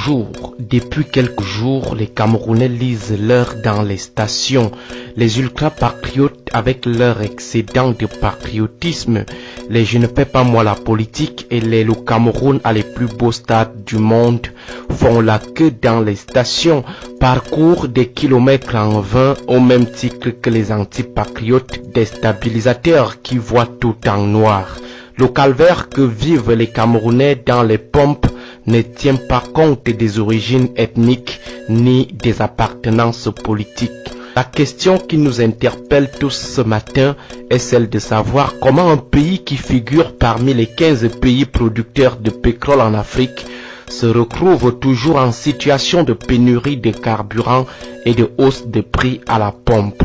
jours. Depuis quelques jours, les Camerounais lisent l'heure dans les stations. Les ultra-patriotes avec leur excédent de patriotisme. Les je ne fais pas moi la politique et le Cameroun a les plus beaux stades du monde font la queue dans les stations, parcourent des kilomètres en vain au même titre que les antipatriotes déstabilisateurs qui voient tout en noir. Le calvaire que vivent les Camerounais dans les pompes ne tient pas compte des origines ethniques ni des appartenances politiques. La question qui nous interpelle tous ce matin est celle de savoir comment un pays qui figure parmi les 15 pays producteurs de pétrole en Afrique se retrouve toujours en situation de pénurie de carburant et de hausse de prix à la pompe.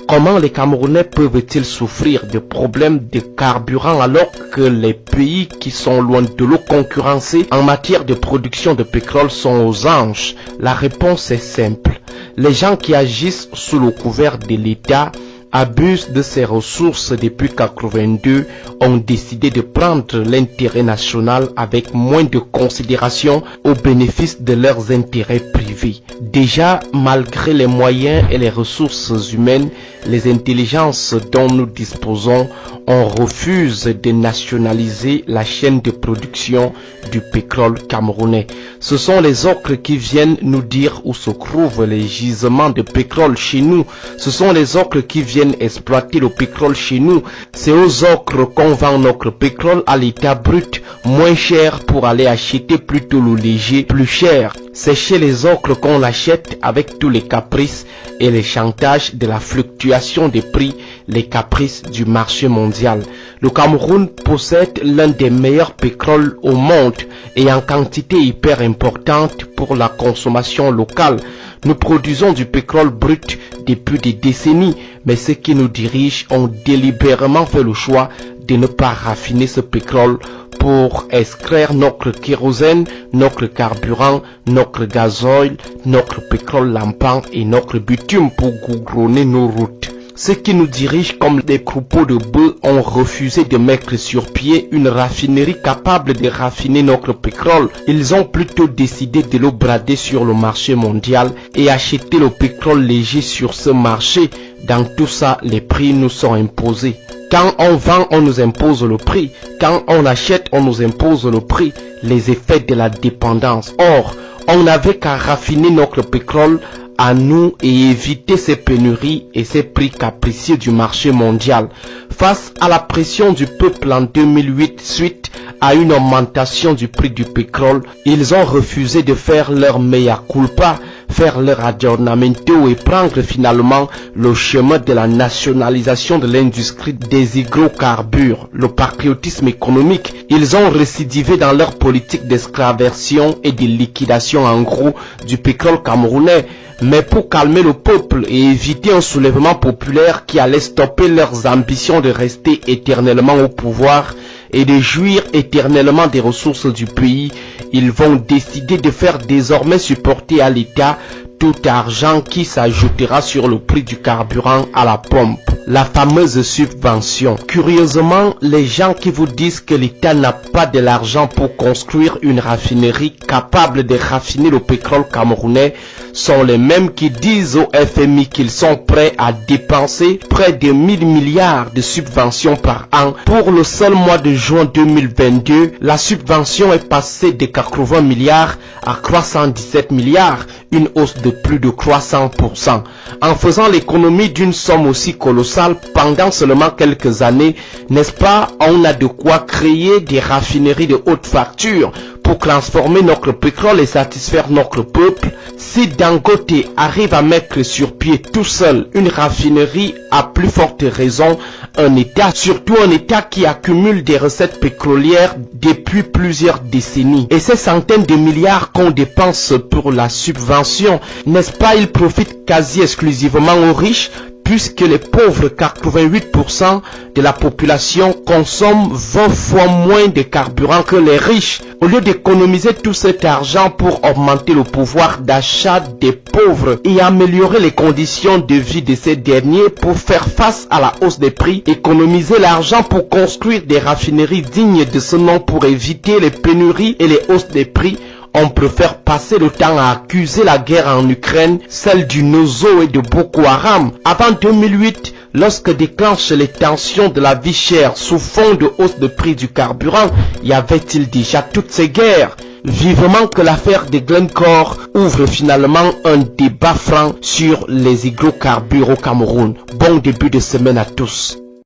Comment les Camerounais peuvent-ils souffrir de problèmes de carburant alors que les pays qui sont loin de l'eau concurrencés en matière de production de pétrole sont aux anges? La réponse est simple. Les gens qui agissent sous le couvert de l'État abusent de ses ressources depuis 1982, ont décidé de prendre l'intérêt national avec moins de considération au bénéfice de leurs intérêts privés. Déjà, malgré les moyens et les ressources humaines, les intelligences dont nous disposons, on refuse de nationaliser la chaîne de production du pétrole camerounais. Ce sont les ocres qui viennent nous dire où se trouvent les gisements de pétrole chez nous. Ce sont les ocres qui viennent exploiter le pétrole chez nous. C'est aux ocres qu'on vend notre pétrole à l'état brut, moins cher pour aller acheter plutôt le léger plus cher. C'est chez les ocres qu'on l'achète avec tous les caprices et les chantages de la fluctuation des prix, les caprices du marché mondial. Le Cameroun possède l'un des meilleurs pétroles au monde et en quantité hyper importante pour la consommation locale. Nous produisons du pétrole brut depuis des décennies, mais ceux qui nous dirigent ont délibérément fait le choix de ne pas raffiner ce pétrole pour extraire notre kérosène, notre carburant, notre gazoil, notre pétrole lampant et notre bitume pour goudronner nos routes. Ceux qui nous dirigent comme des troupeaux de bœufs ont refusé de mettre sur pied une raffinerie capable de raffiner notre pétrole. Ils ont plutôt décidé de le brader sur le marché mondial et acheter le pétrole léger sur ce marché. Dans tout ça, les prix nous sont imposés. Quand on vend, on nous impose le prix. Quand on achète, on nous impose le prix. Les effets de la dépendance. Or, on n'avait qu'à raffiner notre pétrole à nous et éviter ces pénuries et ces prix capricieux du marché mondial. Face à la pression du peuple en 2008 suite à une augmentation du prix du pétrole, ils ont refusé de faire leur mea culpa, faire leur aggiornamento et prendre finalement le chemin de la nationalisation de l'industrie des hydrocarbures, le patriotisme économique. Ils ont récidivé dans leur politique d'extraversion et de liquidation en gros du pétrole camerounais. Mais pour calmer le peuple et éviter un soulèvement populaire qui allait stopper leurs ambitions de rester éternellement au pouvoir et de jouir éternellement des ressources du pays, ils vont décider de faire désormais supporter à l'État tout argent qui s'ajoutera sur le prix du carburant à la pompe. La fameuse subvention. Curieusement, les gens qui vous disent que l'État n'a pas de l'argent pour construire une raffinerie capable de raffiner le pétrole camerounais sont les mêmes qui disent au FMI qu'ils sont prêts à dépenser près de 1000 milliards de subventions par an. Pour le seul mois de juin 2022, la subvention est passée de 80 milliards à 317 milliards, une hausse de plus de 300%. En faisant l'économie d'une somme aussi colossale pendant seulement quelques années, n'est-ce pas, on a de quoi créer des raffineries de haute facture pour transformer notre pétrole et satisfaire notre peuple. Si Dangote arrive à mettre sur pied tout seul une raffinerie, à plus forte raison un État, surtout un État qui accumule des recettes pétrolières depuis plusieurs décennies. Et ces centaines de milliards qu'on dépense pour la subvention, n'est-ce pas, ils profitent quasi exclusivement aux riches, puisque les pauvres, 88% de la population, consomment 20 fois moins de carburant que les riches. Au lieu d'économiser tout cet argent pour augmenter le pouvoir d'achat des pauvres et améliorer les conditions de vie de ces derniers pour faire face à la hausse des prix, économiser l'argent pour construire des raffineries dignes de ce nom pour éviter les pénuries et les hausses des prix, on préfère passer le temps à accuser la guerre en Ukraine, celle du Nozo et de Boko Haram. Avant 2008, lorsque déclenchent les tensions de la vie chère sous fond de hausse de prix du carburant, y avait-il déjà toutes ces guerres? Vivement que l'affaire de Glencore ouvre finalement un débat franc sur les hydrocarbures au Cameroun. Bon début de semaine à tous.